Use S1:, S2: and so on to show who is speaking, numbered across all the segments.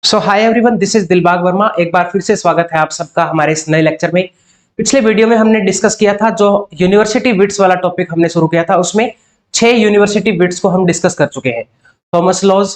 S1: So hi everyone, this is Dilbag Verma. एक बार फिर से स्वागत है आप सबका हमारे इस नए लेक्चर में। पिछले वीडियो में हमने डिस्कस किया था जो यूनिवर्सिटी बिट्स वाला टॉपिक हमने शुरू किया था, उसमें 6 यूनिवर्सिटी बिट्स को हम डिस्कस कर चुके हैं। Thomas Lodge,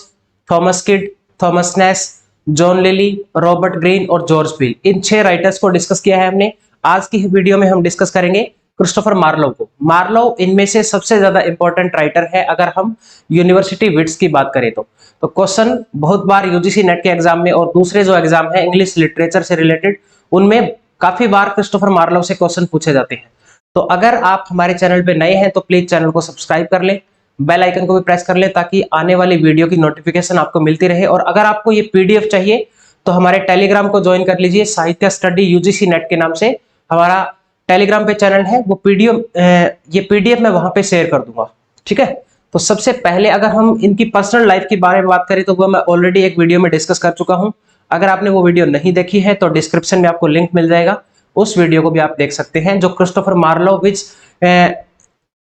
S1: Thomas Kyd, Thomas Nashe, John Lyly, Robert Greene और जॉर्ज पील, इन 6 राइटर्स को डिस्कस किया है हमने। आज की वीडियो में हम डिस्कस करेंगे क्रिस्टोफर मार्लोव को। मार्लोव इनमें से सबसे ज्यादा इंपॉर्टेंट राइटर है अगर हम यूनिवर्सिटी बिट्स की बात करें तो क्वेश्चन बहुत बार यूजीसी नेट के एग्जाम में और दूसरे जो एग्जाम है इंग्लिश लिटरेचर से रिलेटेड, उनमें काफी बार क्रिस्टोफर मार्लोव से क्वेश्चन पूछे जाते हैं। तो अगर आप हमारे चैनल पे नए हैं तो प्लीज चैनल को सब्सक्राइब कर लें, बेल आइकन को भी प्रेस कर लें ताकि आने वाली वीडियो की नोटिफिकेशन आपको मिलती रहे। और अगर आपको ये पीडीएफ चाहिए तो हमारे टेलीग्राम को ज्वाइन कर लीजिए। साहित्य स्टडी यूजीसी नेट के नाम से हमारा टेलीग्राम पे चैनल है, वो ये पीडीएफ मैं वहां पे शेयर कर दूंगा, ठीक है। तो सबसे पहले अगर हम इनकी पर्सनल लाइफ के बारे में बात करें तो वो मैं ऑलरेडी एक वीडियो में डिस्कस कर चुका हूं। अगर आपने वो वीडियो नहीं देखी है तो डिस्क्रिप्शन में आपको लिंक मिल जाएगा, उस वीडियो को भी आप देख सकते हैं। जो क्रिस्टोफर मार्लोव विच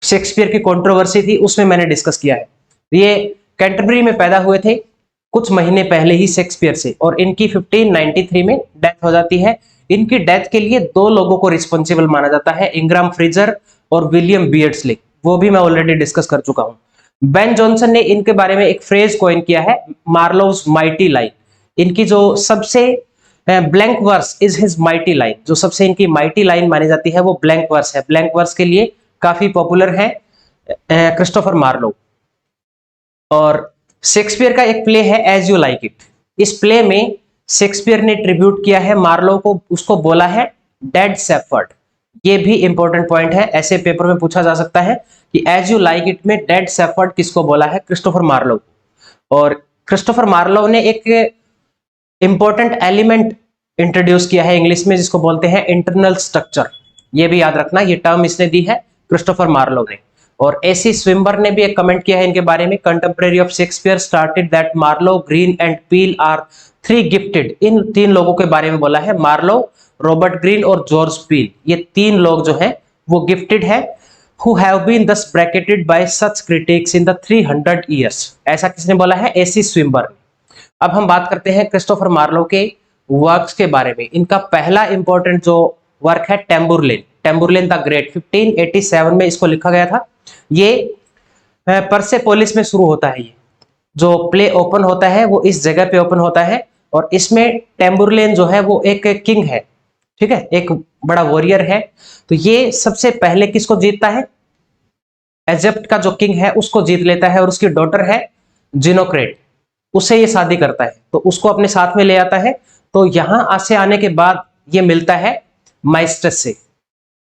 S1: शेक्सपियर की कंट्रोवर्सी थी उसमें मैंने डिस्कस किया है। ये कैंटरबरी में पैदा हुए थे कुछ महीने पहले ही शेक्सपियर से, और इनकी 1593 में डेथ हो जाती है। इनकी डेथ के लिए 2 लोगों को रिस्पॉन्सिबल माना जाता है, इंग्राम फ्रीजर और विलियम बियर्डस्ली, वो भी मैं ऑलरेडी डिस्कस कर चुका हूं। बेन जॉनसन ने इनके बारे में एक फ्रेज कॉइन किया है, मार्लोव्स माइटी लाइन। इनकी जो सबसे blank verse is his mighty line, जो सबसे इनकी माइटी लाइन मानी जाती है वो ब्लैंक वर्स है। ब्लैंक वर्स के लिए काफी पॉपुलर है क्रिस्टोफर मार्लोव। और शेक्सपियर का एक प्ले है एज यू लाइक इट। इस प्ले में शेक्सपियर ने ट्रिब्यूट किया है मार्लोव को, उसको बोला है डेड शेफर्ड। ये भी इंपॉर्टेंट पॉइंट है, ऐसे पेपर में पूछा जा सकता है कि एज यू लाइक इट में डेड शेफर्ड किसको बोला है? Christopher Marlowe. और क्रिस्टोफर मार्लोव ने एक इंपॉर्टेंट एलिमेंट इंट्रोड्यूस किया है इंग्लिश में, जिसको बोलते हैं इंटरनल स्ट्रक्चर। ये भी याद रखना, ये टर्म इसने दी है क्रिस्टोफर मार्लोव ने। और एसी स्विम्बर ने भी एक कमेंट किया है इनके बारे में, contemporary of Shakespeare started that Marlowe, Greene and Peele are 3 gifted. इन 3 लोगों के बारे में बोला है, मार्लोव, रॉबर्ट ग्रीन और जॉर्ज पील। ये 3 लोग जो है वो गिफ्टेड है, who have been thus bracketed by such critics in the 300 years। ऐसा किसने बोला है? एसी स्विम्बर ने। अब हम बात करते हैं क्रिस्टोफर मार्लोव के वर्क्स के बारे में। इनका पहला इंपॉर्टेंट जो वर्क है टेम्बुरलेन, टेम्बुरलेन द ग्रेट, 1587 में इसको लिखा गया था। ये परसेपोलिस में शुरू होता है। ये जो प्ले ओपन होता है वो इस जगह पे ओपन होता है, और इसमें टेम्बुरलेन जो है वो एक किंग है, ठीक है, एक बड़ा वॉरियर है। तो ये सबसे पहले किसको जीतता है? इजिप्ट का जो किंग है उसको जीत लेता है, और उसकी डॉटर है जिनोक्रेट, उससे ये शादी करता है, तो उसको अपने साथ में ले आता है। तो यहां से आने के बाद ये मिलता है माइस्ट्रस से।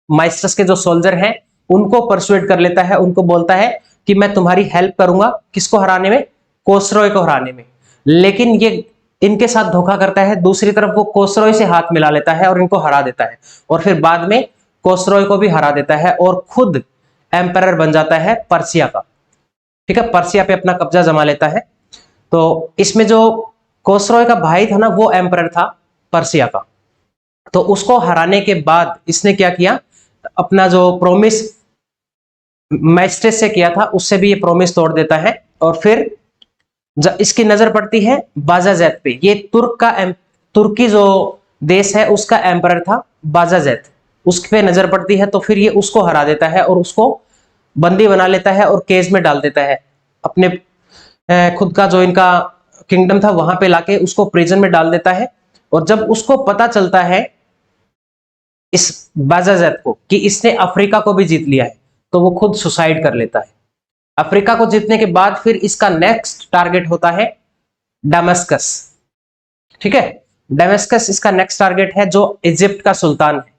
S1: माइस्ट्रस के जो सोल्जर हैं उनको परसुएट कर लेता है, उनको बोलता है कि मैं तुम्हारी हेल्प करूंगा, किसको हराने में? कोसरॉय को हराने में। लेकिन ये इनके साथ धोखा करता है, दूसरी तरफ वो कोसरॉय से हाथ मिला लेता है और इनको हरा देता है, और फिर बाद में कोसरॉय को भी हरा देता है और खुद एम्परर बन जाता है पर्सिया का, ठीक है, पर्सिया पे अपना कब्जा जमा लेता है। तो इसमें जो कोसरॉय का भाई था ना वो एम्परर था पर्सिया का। तो उसको हराने के बाद इसने क्या किया? अपना जो प्रॉमिस मैस्ट्रेस से किया था उससे भी ये प्रॉमिस तोड़ देता है। और फिर जब इसकी नजर पड़ती है बाजाजेत पे, ये तुर्की जो देश है उसका एम्परर था बाजाजेत, उस पे नजर पड़ती है। तो फिर ये उसको हरा देता है और उसको बंदी बना लेता है और केज में डाल देता है। अपने खुद का जो इनका किंगडम था वहां पे लाके उसको प्रिजन में डाल देता है। और जब उसको पता चलता है इस बाजाजेत को कि इसने अफ्रीका को भी जीत लिया है, तो वो खुद सुसाइड कर लेता है। अफ्रीका को जीतने के बाद फिर इसका नेक्स्ट टारगेट होता है दमिश्कस, ठीक है। दमिश्कस इसका नेक्स्ट टारगेट है, जो इजिप्ट का सुल्तान है।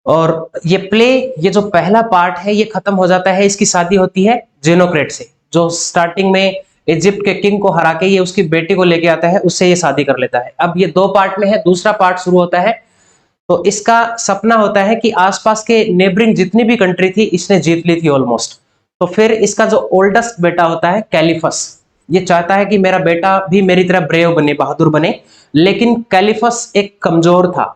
S1: और ये प्ले, ये जो पहला पार्ट है ये खत्म हो जाता है, इसकी शादी होती है जिनोक्रेट से, जो स्टार्टिंग में इजिप्ट के किंग को हरा के ये उसकी बेटी को लेके आता है, उससे ये शादी कर लेता है। अब ये 2 पार्ट में है, दूसरा पार्ट शुरू होता है। तो इसका सपना होता है कि आसपास के नेबरिंग जितनी भी कंट्री थी इसने जीत ली थी ऑलमोस्ट। तो फिर इसका जो ओल्डेस्ट बेटा होता है कैलिफस, ये चाहता है कि मेरा बेटा भी मेरी तरह ब्रेव बने, बहादुर बने। लेकिन कैलिफस एक कमजोर था,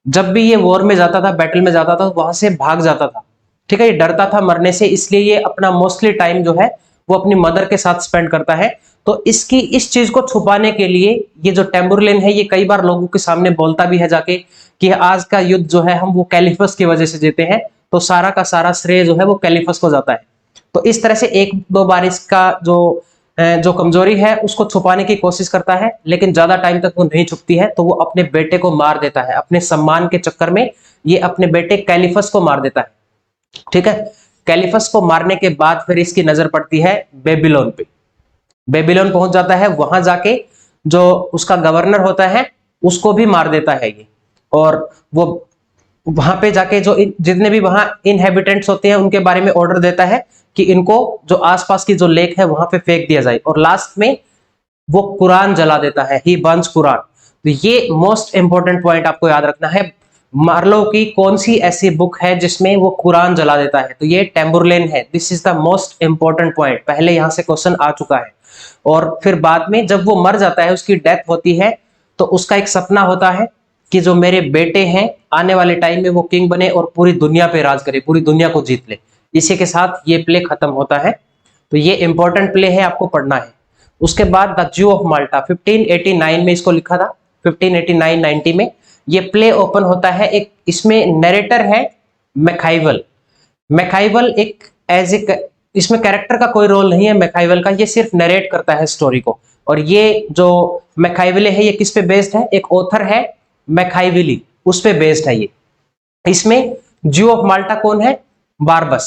S1: जब भी ये वॉर में जाता था, बैटल में जाता था, वहां से भाग जाता था, ठीक है, ये डरता था मरने से, इसलिए ये अपना मोस्टली टाइम जो है वो अपनी मदर के साथ स्पेंड करता है। तो इसकी इस चीज को छुपाने के लिए ये जो टैम्बुरलेन है ये कई बार लोगों के सामने बोलता भी है जाके कि आज का युद्ध जो है हम वो कैलिफस की वजह से जीते हैं, तो सारा का सारा श्रेय जो है वो कैलिफस को जाता है। तो इस तरह से एक दो बार इसका जो कमजोरी है उसको छुपाने की कोशिश करता है, लेकिन ज्यादा टाइम तक वो नहीं छुपती है, तो वो अपने बेटे को मार देता है। अपने सम्मान के चक्कर में ये अपने बेटे कैलिफस को मार देता है। ठीक है, कैलिफस को मारने के बाद फिर इसकी नजर पड़ती है बेबीलोन पे। बेबीलोन पहुंच जाता है, वहां जाके जो उसका गवर्नर होता है उसको भी मार देता है ये। और वो वहां पे जाके जो जितने भी वहां इनहेबिटेंट्स होते हैं उनके बारे में ऑर्डर देता है कि इनको जो आसपास की जो लेक है वहां पे फेंक दिया जाए, और लास्ट में वो कुरान जला देता है, ही बर्न्स कुरान। तो ये मोस्ट इंपॉर्टेंट पॉइंट आपको याद रखना है, मार्लो की कौन सी ऐसी बुक है जिसमें वो कुरान जला देता है, तो ये टैम्बुरलेन है। This is the most important point, पहले यहां से क्वेश्चन आ चुका है। और फिर बाद में जब वो मर जाता है, उसकी डेथ होती है, तो उसका एक सपना होता है कि जो मेरे बेटे हैं आने वाले टाइम में वो किंग बने और पूरी दुनिया पे राज करे, पूरी दुनिया को जीत ले। इसी के साथ ये प्ले खत्म होता है। तो ये इंपॉर्टेंट प्ले है, आपको पढ़ना है। उसके बाद द जू ऑफ माल्टा 1589 में इसको लिखा था, 1589-90 में ये प्ले ओपन होता है। एक इसमें नरेटर है मैकाइवल। मैकाइवल एक एज ए, इसमें कैरेक्टर का कोई रोल नहीं है मैकाइवल का, ये सिर्फ नरेट करता है स्टोरी को। और ये जो मैकाइवले है ये किस पे बेस्ड है, एक ऑथर है मैकाइवली, उस पे बेस्ड है ये। इसमें जू ऑफ माल्टा कौन है, बारबस।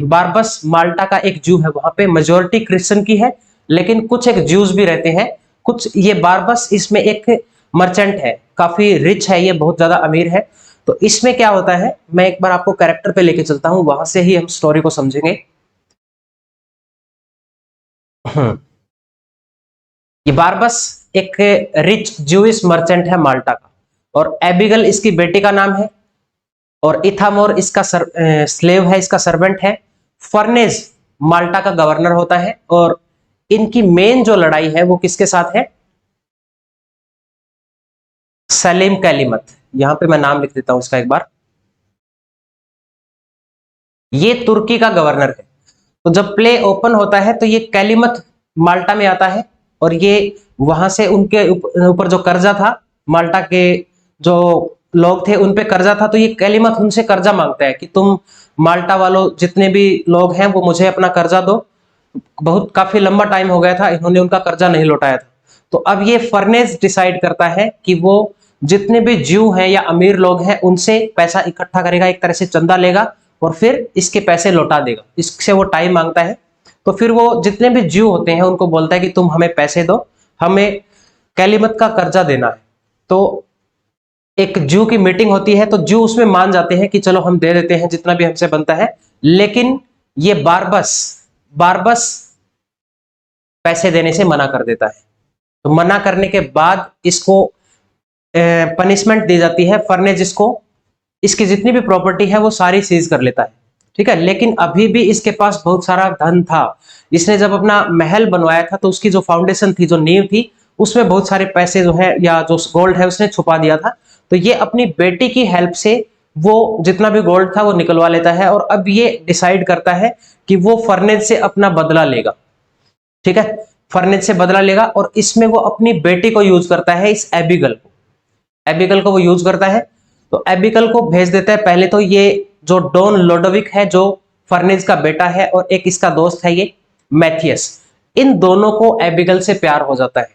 S1: बारबस माल्टा का एक जू है, वहां पे मेजोरिटी क्रिश्चियन की है, लेकिन कुछ एक ज्यूज भी रहते हैं कुछ। ये बारबस इसमें एक मर्चेंट है, काफी रिच है, ये बहुत ज्यादा अमीर है। तो इसमें क्या होता है, मैं एक बार आपको कैरेक्टर पे लेके चलता हूं, वहां से ही हम स्टोरी को समझेंगे। ये बारबस एक रिच ज्यूइश मर्चेंट है माल्टा का, और एबिगल इसकी बेटी का नाम है, और इथामोर इसका स्लेव है, इसका सर्वेंट है। फर्नेज माल्टा का गवर्नर होता है, और इनकी मेन जो लड़ाई है वो किसके साथ है, सलीम कैलिमत। यहां पे मैं नाम लिख देता हूं इसका एक बार। ये तुर्की का गवर्नर है। तो जब प्ले ओपन होता है तो ये कैलिमत माल्टा में आता है, और ये वहां से उनके ऊपर जो कर्जा था, माल्टा के जो लोग थे उन पे कर्जा था, तो ये कैलिमत उनसे कर्जा मांगता है कि तुम माल्टा वालों जितने भी लोग हैं वो मुझे अपना कर्जा दो। बहुत काफी लंबा टाइम हो गया था, इन्होंने उनका कर्जा नहीं लौटाया था। तो अब ये फर्नेज डिसाइड करता है कि वो जितने भी ज्यू हैं या अमीर लोग हैं उनसे पैसा इकट्ठा करेगा, एक तरह से चंदा लेगा, और फिर इसके पैसे लौटा देगा। इससे वो टाइम मांगता है। तो फिर वो जितने भी ज्यू होते हैं उनको बोलता है कि तुम हमें पैसे दो, हमें कैलिमत का कर्जा देना है। तो एक ज्यू की मीटिंग होती है, तो ज्यू उसमें मान जाते हैं कि चलो हम दे देते हैं जितना भी हमसे बनता है। लेकिन ये बारबस बारबस पैसे देने से मना कर देता है। तो मना करने के बाद इसको पनिशमेंट दी जाती है। फर्नेज इसको इसकी जितनी भी प्रॉपर्टी है वो सारी सीज कर लेता है। ठीक है, लेकिन अभी भी इसके पास बहुत सारा धन था। इसने जब अपना महल बनवाया था तो उसकी जो फाउंडेशन थी, जो नींव थी, उसमें बहुत सारे पैसे जो है या जो गोल्ड है उसने छुपा दिया था। तो ये अपनी बेटी की हेल्प से वो जितना भी गोल्ड था वो निकलवा लेता है, और अब ये डिसाइड करता है कि वो फर्नेज से अपना बदला लेगा। ठीक है, फर्नेज से बदला लेगा, और इसमें वो अपनी बेटी को यूज करता है, इस एबिगल को। एबिगल को वो यूज करता है। तो एबिगल को भेज देता है। पहले तो ये जो डॉन लोडोविक है जो फर्नेज का बेटा है, और एक इसका दोस्त है ये मैथियस, इन दोनों को एबिगल से प्यार हो जाता है।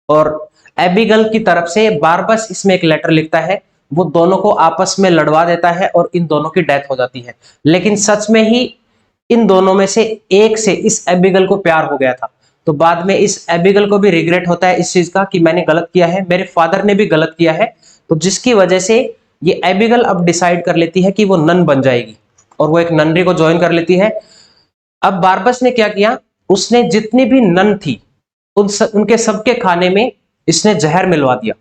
S1: और एबिगल की तरफ से बारबस इसमें एक लेटर लिखता है, वो दोनों को आपस में लड़वा देता है और इन दोनों की डेथ हो जाती है। लेकिन सच में ही इन दोनों में से एक से इस एबिगल को प्यार हो गया था। तो बाद में इस एबिगल को भी रिग्रेट होता है इस चीज का कि मैंने गलत किया है, मेरे फादर ने भी गलत किया है। तो जिसकी वजह से ये एबिगल अब डिसाइड कर लेती है कि वो नन बन जाएगी, और वो एक ननरी को ज्वाइन कर लेती है। अब बारबस ने क्या किया, उसने जितनी भी नन थी उनके सबके खाने में इसने जहर मिलवा दिया,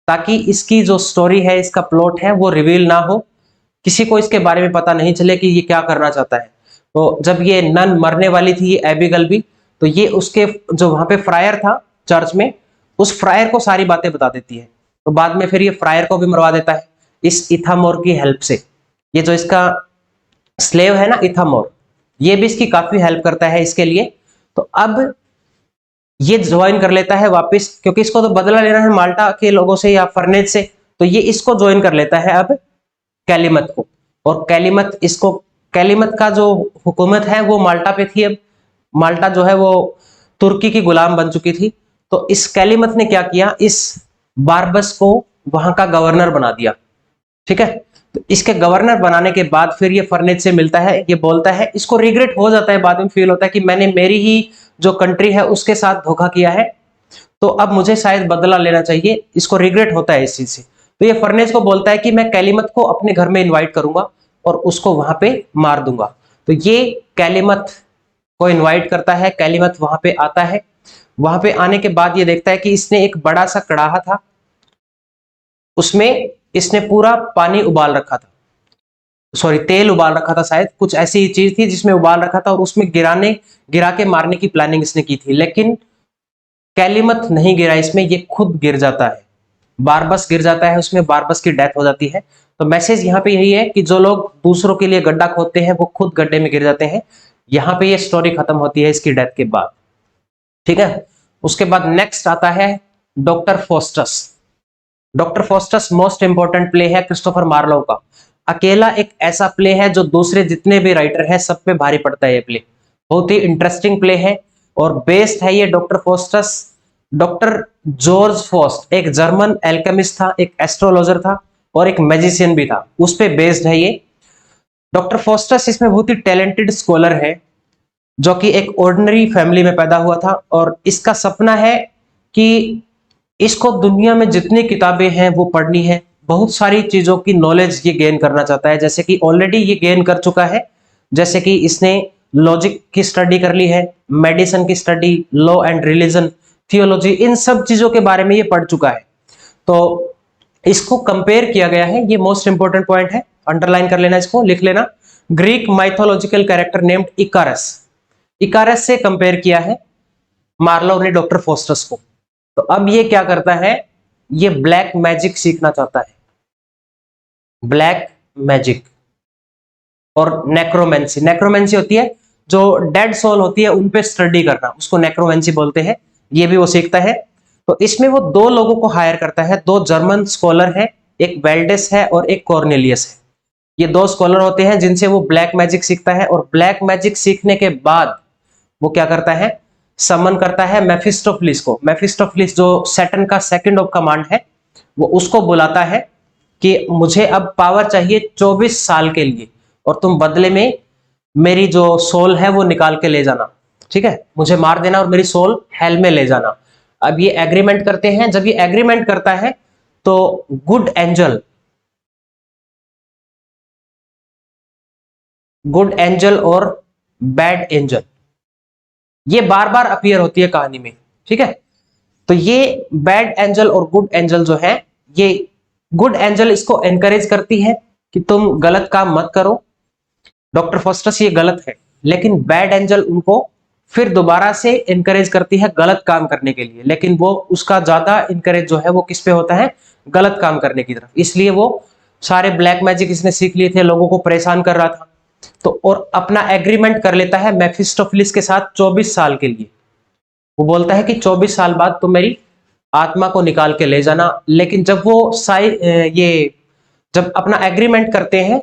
S1: ताकि इसकी जो स्टोरी है, इसका प्लॉट है, वो रिवील ना हो, किसी को इसके बारे में पता नहीं चले कि ये क्या करना चाहता है। तो जब ये नन मरने वाली थी, ये एबिगल भी, तो ये उसके जो वहां पे फ्रायर था चर्च में, उस फ्रायर को सारी बातें बता देती है। तो बाद में फिर ये फ्रायर को भी मरवा देता है इस इथामोर की हेल्प से। ये जो इसका स्लेव है ना इथामोर, ये भी इसकी काफी हेल्प करता है इसके लिए। तो अब ये ज्वाइन कर लेता है वापस, क्योंकि इसको तो बदला लेना है माल्टा के लोगों से या फर्नेज से, तो ये इसको ज्वाइन कर लेता है अब कैलीमत को। और कैलीमत का जो हुकूमत है वो माल्टा पे थी। अब माल्टा जो है वो तुर्की की गुलाम बन चुकी थी। तो इस कैलीमत ने क्या किया, इस बारबस को वहां का गवर्नर बना दिया। ठीक है, तो इसके गवर्नर बनाने के बाद फिर ये फर्नेज से मिलता है, ये बोलता है, इसको रिग्रेट हो जाता है, बाद में फील होता है कि मैंने मेरी ही जो कंट्री है उसके साथ धोखा किया है, तो अब मुझे शायद बदला लेना चाहिए, इसको रिग्रेट होता है इस चीज से। तो ये फर्नेज को बोलता है कि मैं कैलीमत को अपने घर में इनवाइट करूंगा और उसको वहां पे मार दूंगा। तो ये कैलीमत को इनवाइट करता है, कैलीमत वहां पे आता है। वहां पे आने के बाद ये देखता है कि इसने एक बड़ा सा कड़ाहा था, उसमें इसने पूरा पानी उबाल रखा था, सॉरी तेल उबाल रखा था, शायद कुछ ऐसी ही चीज थी जिसमें उबाल रखा था, और उसमें गिरा के मारने की प्लानिंग इसने की थी। लेकिन कैलीमत नहीं गिरा इसमें, ये खुद गिर जाता है, बारबस गिर जाता है उसमें, बारबस की डेथ हो जाती है। तो मैसेज यहाँ पे यही है कि जो लोग दूसरों के लिए गड्ढा खोदते हैं वो खुद गड्ढे में गिर जाते हैं। यहाँ पे ये स्टोरी खत्म होती है इसकी डेथ के बाद। ठीक है, उसके बाद नेक्स्ट आता है doctor Faustus. Doctor Faustus most important play है क्रिस्टोफर मार्लोव का। अकेला एक ऐसा प्ले है जो दूसरे जितने भी राइटर हैं सब पे भारी पड़ता है। ये प्ले बहुत ही इंटरेस्टिंग प्ले है और बेस्ड है ये डॉक्टर फोस्टस। डॉक्टर जॉर्ज फोस्ट एक जर्मन एल्केमिस्ट था, एक एस्ट्रोलॉजर था और एक मैजिशियन भी था, उस पे बेस्ड है ये। डॉक्टर फोस्टस इसमें बहुत ही टैलेंटेड स्कॉलर है जो कि एक ऑर्डिनरी फैमिली में पैदा हुआ था, और इसका सपना है कि इसको दुनिया में जितनी किताबें हैं वो पढ़नी है, बहुत सारी चीजों की नॉलेज ये गेन करना चाहता है, जैसे कि ऑलरेडी ये गेन कर चुका है। जैसे कि इसने लॉजिक की स्टडी कर ली है, मेडिसिन की study, law and religion, theology, इन सब चीजों के बारे में ये पढ़ चुका है। तो इसको कंपेयर किया गया है, ये मोस्ट इंपोर्टेंट पॉइंट है, अंडरलाइन कर लेना, इसको लिख लेना। ग्रीक माइथोलॉजिकल कैरेक्टर नेम्ड इकारस, इकारस से कंपेयर किया है मार्लोव ने डॉक्टर फोस्टस को। तो अब ये क्या करता है, ये ब्लैक मैजिक सीखना चाहता है, ब्लैक मैजिक और नेक्रोमेंसी। नेक्रोमेंसी होती है जो डेड सोल होती है उन पे स्टडी करना, उसको नेक्रोमेंसी बोलते हैं। ये भी वो सीखता है। तो इसमें वो दो लोगों को हायर करता है, दो जर्मन स्कॉलर है, एक वेल्डेस है और एक कॉर्नेलियस है। ये दो स्कॉलर होते हैं जिनसे वो ब्लैक मैजिक सीखता है, और ब्लैक मैजिक सीखने के बाद वो क्या करता है, समन करता है मेफिस्टोफिलिस को। मेफिस्टोफिलिस जो सैटर्न का सेकंड ऑफ कमांड है, वो उसको बुलाता है कि मुझे अब पावर चाहिए 24 साल के लिए, और तुम बदले में मेरी जो सोल है वो निकाल के ले जाना। ठीक है, मुझे मार देना और मेरी सोल हेल में ले जाना। अब ये एग्रीमेंट करते हैं। जब ये एग्रीमेंट करता है तो गुड एंजल और बैड एंजल ये बार बार अपीयर होती है कहानी में। ठीक है, तो ये बैड एंजल और गुड एंजल जो है, ये गुड एंजल इसको एनकरेज करती है कि तुम गलत काम मत करो, डॉक्टर फोस्टस ये गलत है, लेकिन बैड एंजल उनको फिर दोबारा से इनकरेज करती है गलत काम करने के लिए, लेकिन वो उसका ज्यादा इनकरेज जो है वो किस पे होता है, गलत काम करने की तरफ। इसलिए वो सारे ब्लैक मैजिक इसने सीख लिए थे, लोगों को परेशान कर रहा था। तो और अपना एग्रीमेंट कर लेता है मेफिस्टोफिलिस के साथ 24 साल के लिए। वो बोलता है कि 24 साल बाद तुम मेरी आत्मा को निकाल के ले जाना। लेकिन जब वो जब अपना एग्रीमेंट करते हैं,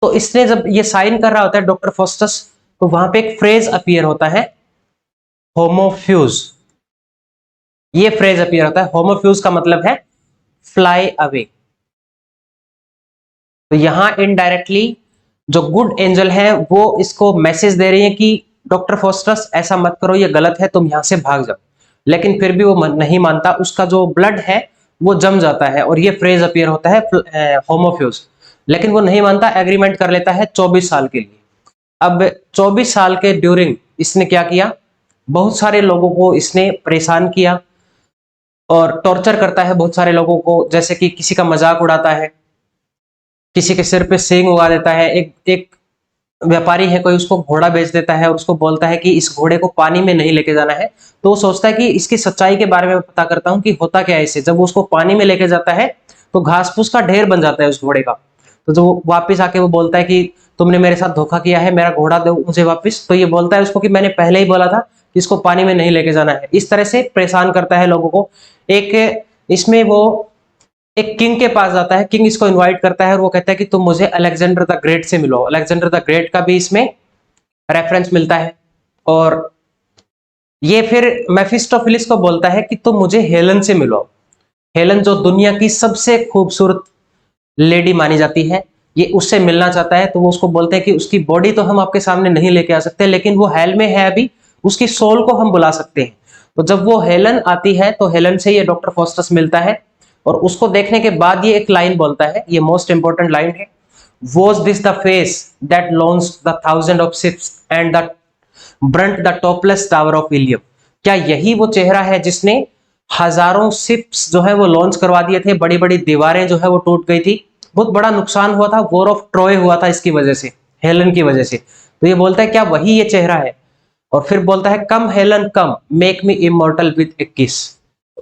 S1: तो इसने जब ये साइन कर रहा होता है डॉक्टर फोस्टस, तो वहां पे एक फ्रेज अपीयर होता है, होमोफ्यूज। ये फ्रेज अपीयर होता है, होमोफ्यूज का मतलब है फ्लाई अवे। तो यहां इनडायरेक्टली जो गुड एंजल है वो इसको मैसेज दे रही है कि डॉक्टर फोस्टस ऐसा मत करो, ये गलत है, तुम यहां से भाग जाओ। लेकिन फिर भी वो नहीं मानता, उसका जो ब्लड है वो जम जाता है और ये फ्रेज अपीयर होता है होमोफ्यूज। लेकिन वो नहीं मानता, एग्रीमेंट कर लेता है 24 साल के लिए। अब 24 साल के ड्यूरिंग इसने क्या किया, बहुत सारे लोगों को इसने परेशान किया और टॉर्चर करता है बहुत सारे लोगों को। जैसे कि किसी का मजाक उड़ाता है, किसी के सिर पे सींग उगा देता है। एक व्यापारी है कोई, उसको घोड़ा बेच देता है और उसको बोलता है कि इस घोड़े को पानी में नहीं लेके जाना है। तो वो सोचता है कि इसकी सच्चाई के बारे में पता करता हूँ कि होता क्या है इसे। जब वो उसको पानी में लेके जाता है तो घास फूस का ढेर बन जाता है उस घोड़े का। तो जो वापिस आके वो बोलता है कि तुमने मेरे साथ धोखा किया है, मेरा घोड़ा दो मुझे वापिस। तो ये बोलता है उसको कि मैंने पहले ही बोला था इसको पानी में नहीं लेके जाना है, इस तरह से परेशान करता है लोगों को। एक इसमें वो एक किंग के पास जाता है, किंग इसको इनवाइट करता है और वो कहता है कि तुम मुझे अलेक्जेंडर द ग्रेट से मिलो। अलेक्जेंडर द ग्रेट का भी इसमें रेफरेंस मिलता है। और ये फिर मेफिस्टोफिलिस को बोलता है कि तुम मुझे हेलन से मिलो। हेलन जो दुनिया की सबसे खूबसूरत लेडी मानी जाती है, ये उससे मिलना चाहता है। तो वो उसको बोलते हैं कि उसकी बॉडी तो हम आपके सामने नहीं लेके आ सकते, लेकिन वो हेल में है अभी, उसकी सोल को हम बुला सकते हैं। तो जब वो हेलन आती है तो हेलन से ये डॉक्टर फॉस्टस मिलता है और उसको देखने के बाद ये एक लाइन बोलता है, ये मोस्ट इंपॉर्टेंट लाइन है, was this the face that launch the thousand of ships and the burnt the topless tower of Ilium. क्या यही वो चेहरा है जिसने हजारों शिप्स जो है वो लॉन्च करवा दिए थे, बड़ी बड़ी दीवारें जो है वो टूट गई थी, बहुत बड़ा नुकसान हुआ था, वॉर ऑफ ट्रॉय हुआ था इसकी वजह से, हेलन की वजह से। तो ये बोलता है क्या वही ये चेहरा है? और फिर बोलता है come Helen come make me immortal with a kiss.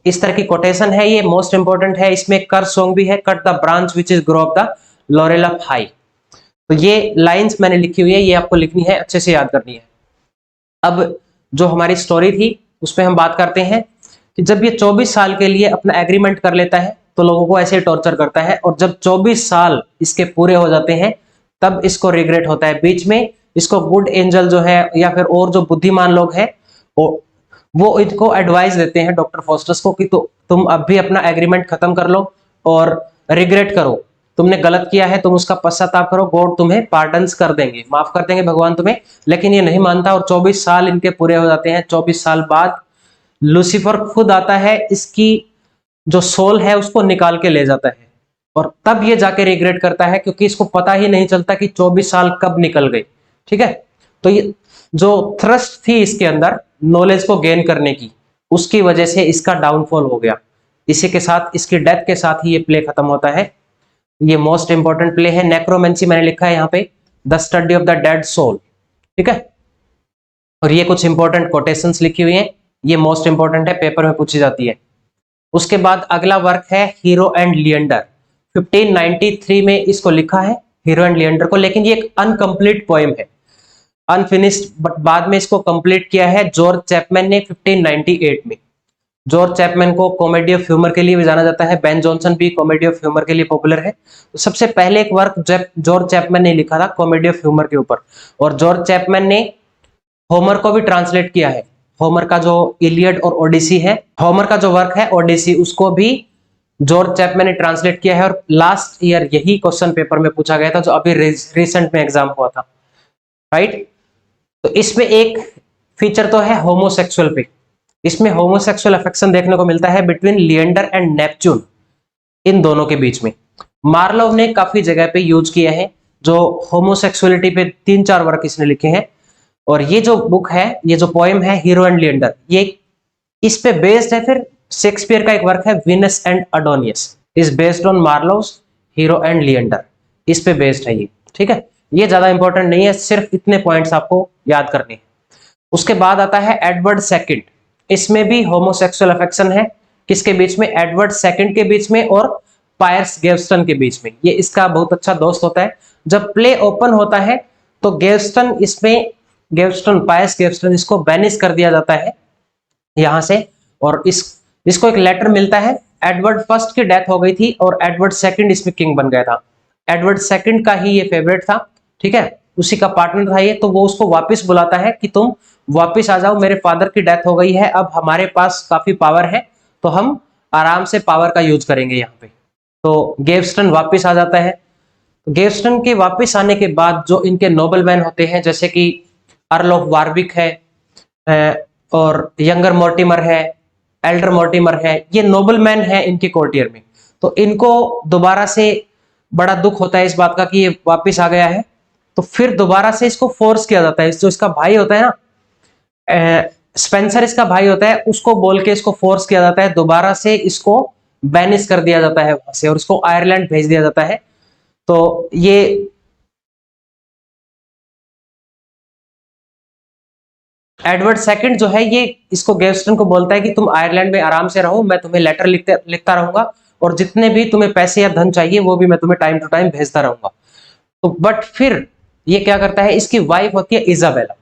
S1: इस तरह की कोटेशन है, ये मोस्ट इंपॉर्टेंट है। इसमें कर सॉन्ग भी है, cut the branch which is grow of the laurel of high. तो ये लाइंस मैंने लिखी हुई है, ये आपको लिखनी है, अच्छे से याद करनी है। अब जो हमारी स्टोरी थी उस पर हम बात करते हैं कि जब ये 24 साल के लिए अपना एग्रीमेंट कर लेता है तो लोगों को ऐसे टॉर्चर करता है, और जब 24 साल इसके पूरे हो जाते हैं तब इसको रिग्रेट होता है। बीच में इसको गुड एंजल जो है या फिर और जो बुद्धिमान लोग हैं वो इनको एडवाइस देते हैं डॉक्टर फॉस्टस को कि तो तुम अब भी अपना एग्रीमेंट खत्म कर लो और रिग्रेट करो, तुमने गलत किया है, तुम उसका पश्चाताप करो, गॉड तुम्हें पार्डन्स कर देंगे, माफ कर देंगे भगवान तुम्हें। लेकिन ये नहीं मानता और 24 साल इनके पूरे हो जाते हैं। 24 साल बाद लूसीफर खुद आता है, इसकी जो सोल है उसको निकाल के ले जाता है, और तब ये जाके रिग्रेट करता है क्योंकि इसको पता ही नहीं चलता कि 24 साल कब निकल गए। ठीक है, तो ये जो थ्रस्ट थी इसके अंदर नॉलेज को गेन करने की, उसकी वजह से इसका डाउनफॉल हो गया। इसी के साथ, इसकी डेथ के साथ ही ये प्ले खत्म होता है। ये मोस्ट इंपॉर्टेंट प्ले है। नेक्रोमेंसी मैंने लिखा है यहाँ पे, the study of the dead soul. ठीक है, और ये कुछ इंपॉर्टेंट कोटेशंस लिखी हुई हैं, ये मोस्ट इंपॉर्टेंट है, पेपर में पूछी जाती है। उसके बाद अगला वर्क है हीरो एंड लिएंडर। 1593 में इसको लिखा है हीरो एंड लिएंडर को, लेकिन ये एक अनकंप्लीट पोएम है, अनफिनिश्ड, बट बाद में इसको कंप्लीट किया है जॉर्ज चैपमैन ने 1598 में। जॉर्ज चैपमैन को कॉमेडी ऑफ ह्यूमर के लिए भी जाना जाता है, बेन जॉनसन भी कॉमेडी ऑफ ह्यूमर के लिए पॉपुलर है। तो सबसे पहले एक वर्क जॉर्ज चैपमैन ने लिखा था कॉमेडी ऑफ ह्यूमर के ऊपर, और जॉर्ज चैपमैन ने होमर को भी ट्रांसलेट किया है। होमर का जो इलियड और ओडिसी है, होमर का जो वर्क है ओडिसी, उसको भी जॉर्ज चैपमैन ने ट्रांसलेट किया है। और लास्ट ईयर यही क्वेश्चन पेपर में पूछा गया था, जो अभी रिसेंट में एग्जाम हुआ था, राइट। तो इसमें एक फीचर तो है होमोसेक्सुअल पे, इसमें होमोसेक्सुअल अफेक्शन देखने को मिलता है बिटवीन लिएंडर एंड नेपच्यून, इन दोनों के बीच में। मार्लोव ने काफी जगह पे यूज किया है, जो होमोसेक्सुअलिटी पे 3-4 वर्क इसने लिखे हैं। और ये जो बुक है, ये जो पोएम है हीरो एंड लिएंडर, ये इस पे बेस्ड है। फिर शेक्सपियर का एक वर्क है Venus and Adonis, is based on Marlowe's Hero and Leander, इस पे बेस्ड है ये। ठीक है, ये ज्यादा इंपॉर्टेंट नहीं है, सिर्फ इतने पॉइंट्स आपको याद करने हैं। उसके बाद आता है एडवर्ड सेकंड, इसमें भी होमोसेक्सुअल अफेक्शन है। किसके बीच में? एडवर्ड सेकंड के बीच में और पायर्स गेवस्टन के बीच में। ये इसका बहुत अच्छा दोस्त होता है। जब प्ले ओपन होता है तो गेवस्टन इसमें, गेवस्टन, पायर्स गेवस्टन, इसको बैनिश कर दिया जाता है यहां से। और इसको एक लेटर मिलता है, एडवर्ड फर्स्ट की डेथ हो गई थी और एडवर्ड सेकंड इसमें किंग बन गया था। एडवर्ड सेकंड का ही ये फेवरेट था, ठीक है, उसी का पार्टनर था ये। तो वो उसको वापस बुलाता है कि तुम वापस आ जाओ, मेरे फादर की डेथ हो गई है, अब हमारे पास काफी पावर है, तो हम आराम से पावर का यूज करेंगे यहाँ पे। तो गेवस्टन वापस आ जाता है। गेवस्टन के वापस आने के बाद जो इनके नोबलमैन होते हैं, जैसे कि अर्ल ऑफ वारविक है और यंगर मोर्टिमर है, एल्डर मोर्टिमर है, ये नोबलमैन है इनके कोर्टियर में। तो इनको दोबारा से बड़ा दुख होता है इस बात का कि ये वापस आ गया है। तो फिर दोबारा से इसको फोर्स किया जाता है, जो इसका भाई होता है ना, स्पेंसर इसका भाई होता है, उसको बोल के इसको फोर्स किया जाता है, दोबारा से इसको बैनिश कर दिया जाता है वहां से और इसको आयरलैंड भेज दिया जाता है। तो ये एडवर्ड सेकंड जो है, ये इसको गेवस्टन को बोलता है कि तुम आयरलैंड में आराम से रहो, मैं तुम्हें लेटर लिखता रहूंगा, और जितने भी तुम्हें पैसे या धन चाहिए वो भी मैं तुम्हें टाइम टू टाइम भेजता रहूंगा। तो बट फिर ये क्या करता है, इसकी वाइफ होती है इजाबेला।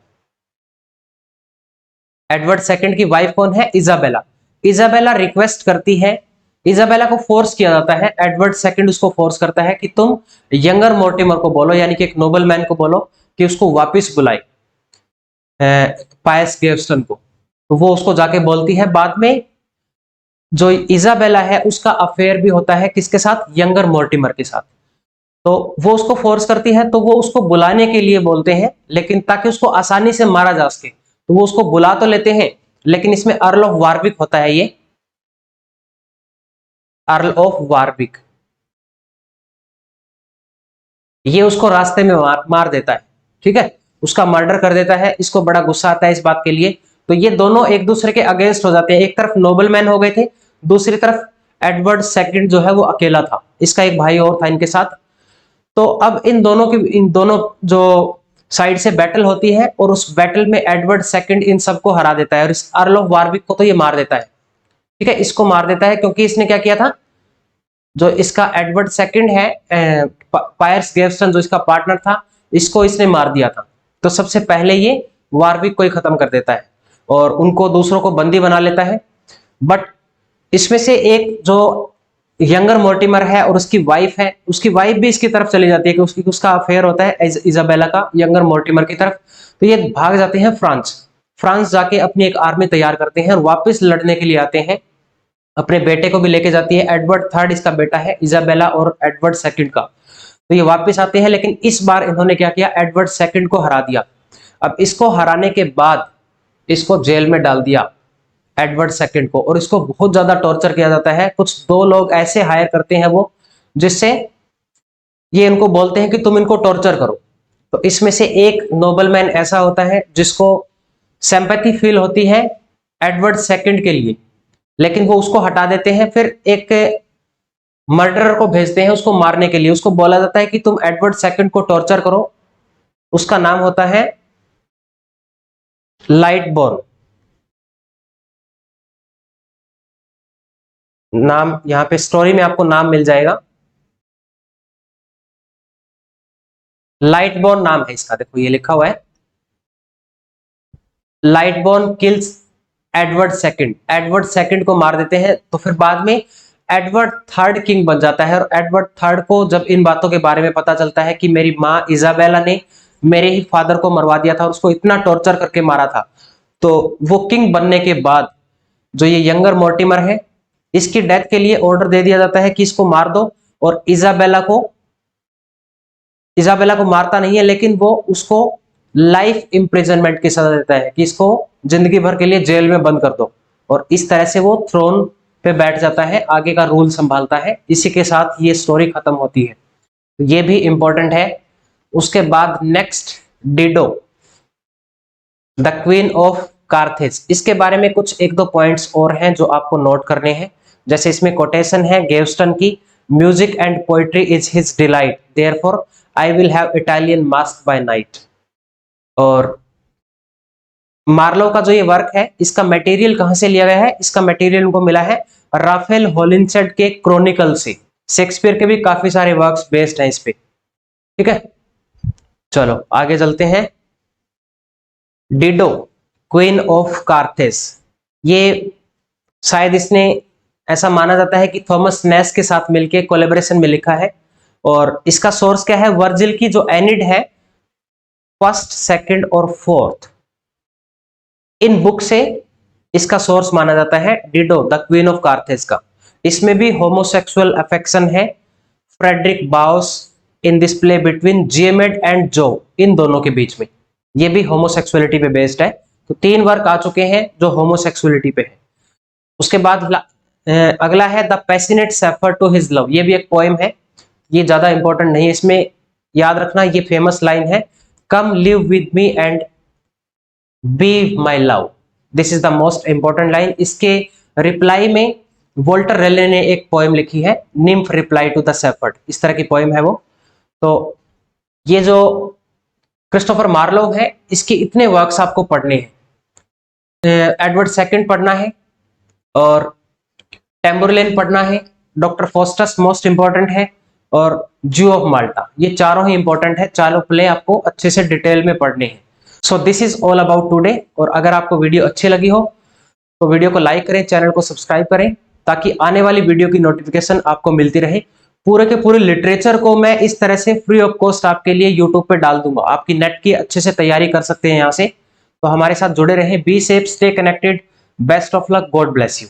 S1: एडवर्ड सेकंड की वाइफ कौन है? इजाबेला। इजाबेला रिक्वेस्ट करती है, इजाबेला को फोर्स किया जाता है, एडवर्ड सेकंड उसको फोर्स करता है कि तुम यंगर मोर्टिमर को बोलो, यानी कि एक नोबल मैन को बोलो कि उसको वापस बुलाए, पायस गेवस्टन को। तो वो उसको जाके बोलती है। बाद में जो इजाबेला है उसका अफेयर भी होता है किसके साथ? यंगर मोर्टिमर के साथ। तो वो उसको फोर्स करती है, तो वो उसको बुलाने के लिए बोलते हैं, लेकिन ताकि उसको आसानी से मारा जा सके तो वो उसको बुला तो लेते हैं, लेकिन इसमें अर्ल ऑफ वारविक होता है, ये अर्ल ऑफ वारविक, ये उसको रास्ते में मार देता है, ठीक है, उसका मर्डर कर देता है। इसको बड़ा गुस्सा आता है इस बात के लिए। तो ये दोनों एक दूसरे के अगेंस्ट हो जाते हैं, एक तरफ नोबलमैन हो गए थे, दूसरी तरफ एडवर्ड सेकंड जो है वो अकेला था, इसका एक भाई और था इनके साथ। तो अब इन दोनों जो साइड से बैटल होती है, और उस बैटल में एडवर्ड सेकंड इन सबको हरा देता है, और इस अर्ल ऑफ वारविक को तो ये मार देता है, ठीक है, इसको मार देता है, क्योंकि इसने क्या किया था, जो इसका एडवर्ड सेकंड है, पायर्स गेवस्टन जो इसका पार्टनर था, इसको इसने मार दिया था। तो सबसे पहले ये वारविक को ही खत्म कर देता है और उनको दूसरों को बंदी बना लेता है। बट इसमें से एक जो यंगर मोर्टिमर है और उसकी वाइफ है, उसकी वाइफ भी इसकी तरफ चली जाती है कि उसका अफेयर होता है इजाबेला का यंगर मोर्टिमर की तरफ। तो ये भाग जाते हैं फ्रांस। फ्रांस जाके अपनी एक आर्मी तैयार करते हैं और वापस लड़ने के लिए आते हैं। अपने बेटे को भी लेके जाती है, एडवर्ड थर्ड इसका बेटा है, इजाबेला और एडवर्ड सेकंड का। तो ये वापस आते हैं, लेकिन इस बार इन्होंने क्या किया, एडवर्ड सेकंड को हरा दिया। अब इसको हराने के बाद इसको जेल में डाल दिया एडवर्ड सेकंड को, और इसको बहुत ज्यादा टॉर्चर किया जाता है। कुछ दो लोग ऐसे हायर करते हैं वो, जिससे ये इनको बोलते हैं कि तुम इनको टॉर्चर करो। तो इसमें से एक नोबलमैन ऐसा होता है जिसको सिंपैथी फील होती है एडवर्ड सेकंड के लिए, लेकिन वो उसको हटा देते हैं। फिर एक मर्डरर को भेजते हैं उसको मारने के लिए। उसको बोला जाता है कि तुम एडवर्ड सेकंड को टॉर्चर करो। उसका नाम होता है लाइटबोर्न। नाम यहाँ पे स्टोरी में आपको नाम मिल जाएगा, लाइटबोर्न नाम है इसका, देखो ये लिखा हुआ है, Lightborn kills Edward second. Edward second को मार देते हैं। तो फिर बाद में एडवर्ड थर्ड किंग बन जाता है, और एडवर्ड थर्ड को जब इन बातों के बारे में पता चलता है कि मेरी माँ इजाबेला ने मेरे ही फादर को मरवा दिया था और उसको इतना टॉर्चर करके मारा था, तो वो किंग बनने के बाद जो ये यंगर मोर्टिमर है, इसकी डेथ के लिए ऑर्डर दे दिया जाता है कि इसको मार दो। और इजाबेला को मारता नहीं है, लेकिन वो उसको लाइफ इम्प्रिजनमेंट की सजा देता है कि इसको जिंदगी भर के लिए जेल में बंद कर दो। और इस तरह से वो थ्रोन पे बैठ जाता है, आगे का रूल संभालता है। इसी के साथ ये स्टोरी खत्म होती है, ये भी इंपॉर्टेंट है। उसके बाद next, Dido the queen of Carthage. इसके बारे में कुछ एक दो पॉइंट्स और हैं जो आपको नोट करने हैं। जैसे इसमें कोटेशन है गेवस्टन की, music and poetry is his delight, therefore I will have Italian mask by night. और मार्लो का जो ये वर्क है, इसका मटेरियल कहां से लिया गया है? इसका मटेरियल उनको मिला है राफेल होलिनसेड के क्रोनिकल से। शेक्सपियर के भी काफी सारे वर्क्स बेस्ड हैं इस पे, ठीक है। चलो आगे चलते हैं। डिडो क्वीन ऑफ कार्थेज, ये शायद इसने, ऐसा माना जाता है कि थॉमस नेस के साथ मिलके कोलैबोरेशन में लिखा है। और इसका सोर्स क्या है? वर्जिल की जो एनिड है, फर्स्ट, सेकंड और फोर्थ, इन बुक से इसका सोर्स माना जाता है Dido the queen of Carthage का। इसमें भी होमोसेक्सुअल अफेक्शन है। Frederick Bowers in this play between Ganymede and Jove, इन दोनों के बीच में, ये भी होमोसेक्सुअलिटी पे बेस्ड है। तो 3 वर्क आ चुके हैं जो होमोसेक्सुअलिटी पे है। उसके बाद अगला है the passionate shepherd to his love. ये भी एक पोएम है, ये ज्यादा इंपॉर्टेंट नहीं है। इसमें याद रखना ये फेमस लाइन है, come live with me and be my love, this is the most important line. इसके रिप्लाई में वोल्टर रेले ने एक पोएम लिखी है, nymph reply to the shepherd, इस तरह की पोएम है वो। तो ये जो क्रिस्टोफर मार्लोव है, इसके इतने वर्क्स आपको पढ़ने हैं। एडवर्ड सेकंड पढ़ना है, और टेम्बरलेन पढ़ना है, डॉक्टर फॉस्टस मोस्ट इंपॉर्टेंट है, और ज्यू ऑफ माल्टा, ये चारों ही इंपॉर्टेंट है। चारों प्ले आपको अच्छे से डिटेल में पढ़ने हैं। So this is all about today. और अगर आपको वीडियो अच्छी लगी हो तो वीडियो को लाइक करें, चैनल को सब्सक्राइब करें, ताकि आने वाली वीडियो की नोटिफिकेशन आपको मिलती रहे। पूरे के पूरे लिटरेचर को मैं इस तरह से फ्री ऑफ कॉस्ट आपके लिए यूट्यूब पे डाल दूंगा। आपकी नेट की अच्छे से तैयारी कर सकते हैं यहाँ से। तो हमारे साथ जुड़े रहें। Be safe, stay connected, best of luck, God bless you.